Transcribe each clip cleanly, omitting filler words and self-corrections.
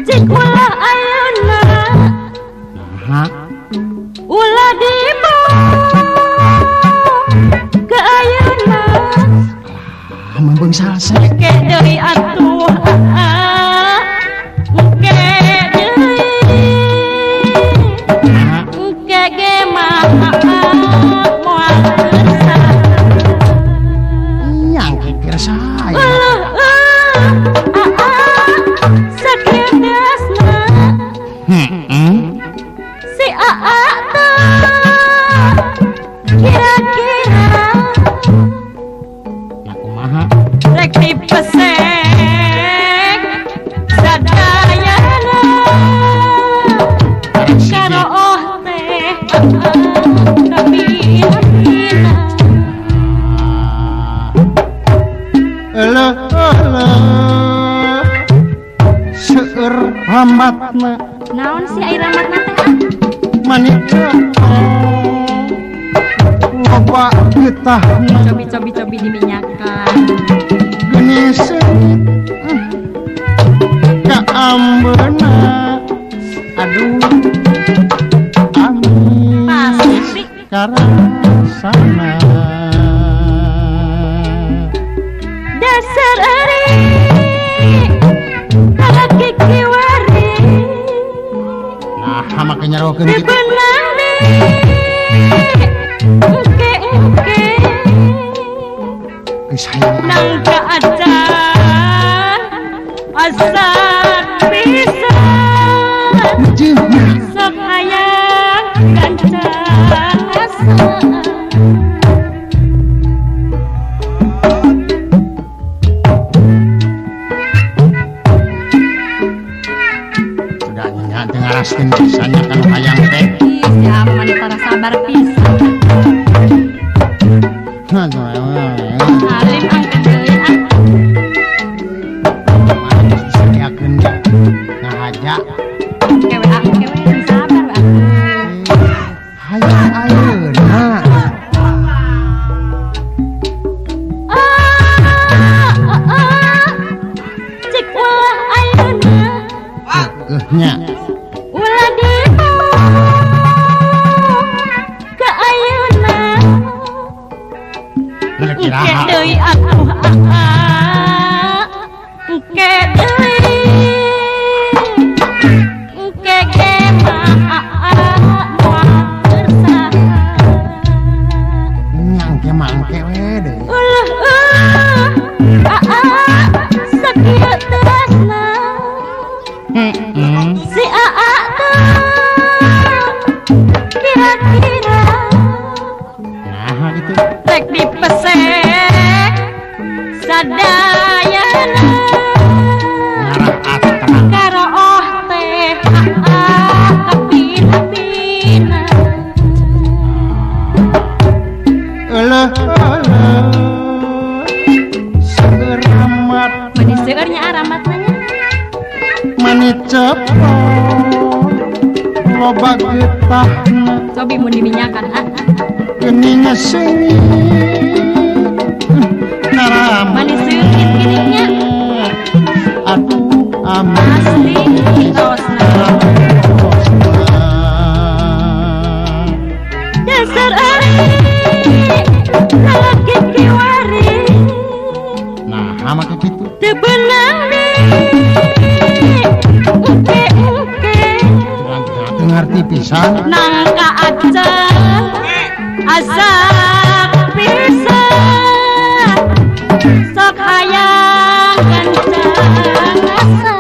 cik ulah ayeuna ulah dibawa ke ayeuna mambung salse ke deui atuh ke deui ke ge mah moal yang kikir saya sakit desna si aa kira-kira aku maha rek dipesek sadayana karo oh teh tapi Elah seueur ramatna naon si ai ramatna teh manika loba getahna cobi diminyakan genis ka ambeuna aduh amin pasti karasana dasar ari lalaki kiwari nah make nyarokeun kitu dibenang deh oke sayang nangka acan asal bisa sok hayang kancang asa sudah nya teu ngaraskeun pisannya kan hayang teh zaman tara sabar pisan alim angkat deui yakeun ngahaja kewe sabar hayang ayeuna cik ulah ayeuna nya ulah dibawa ke ayeuna kira-kira ke deui atuh ke deui ke ge mah moal bersah nyangke mangke we deui sakieu tresna si aa kira-kira nah gitu rek dipesek sadayana ngarah atra karo oh teh kapina-pina eueuh seueur amat mani seueurnya aramatna nya mani cepot loba getahna cobi mun diminyakan geuning seungit karam mani seungit geuningsnya aduh amin asli tosna dasar ari lalaki kiwari nah make kitu teu beunang uke teu ngarti pisan nangka acan asak pisan sok hayang kancang asa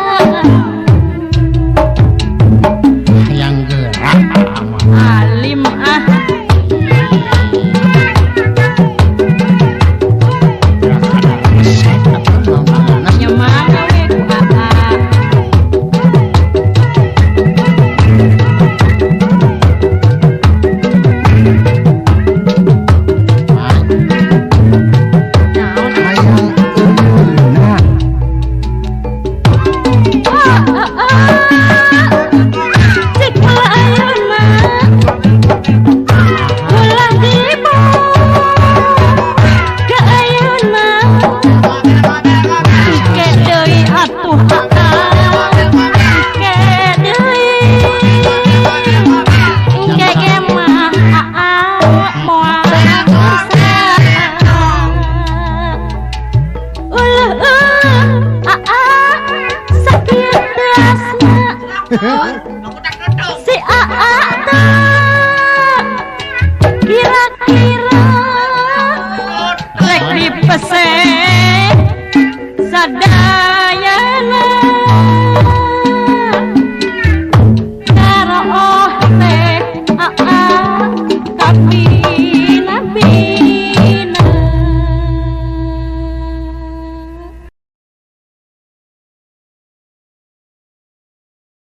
hayang gerak amat alim nyemang we ku Si Aa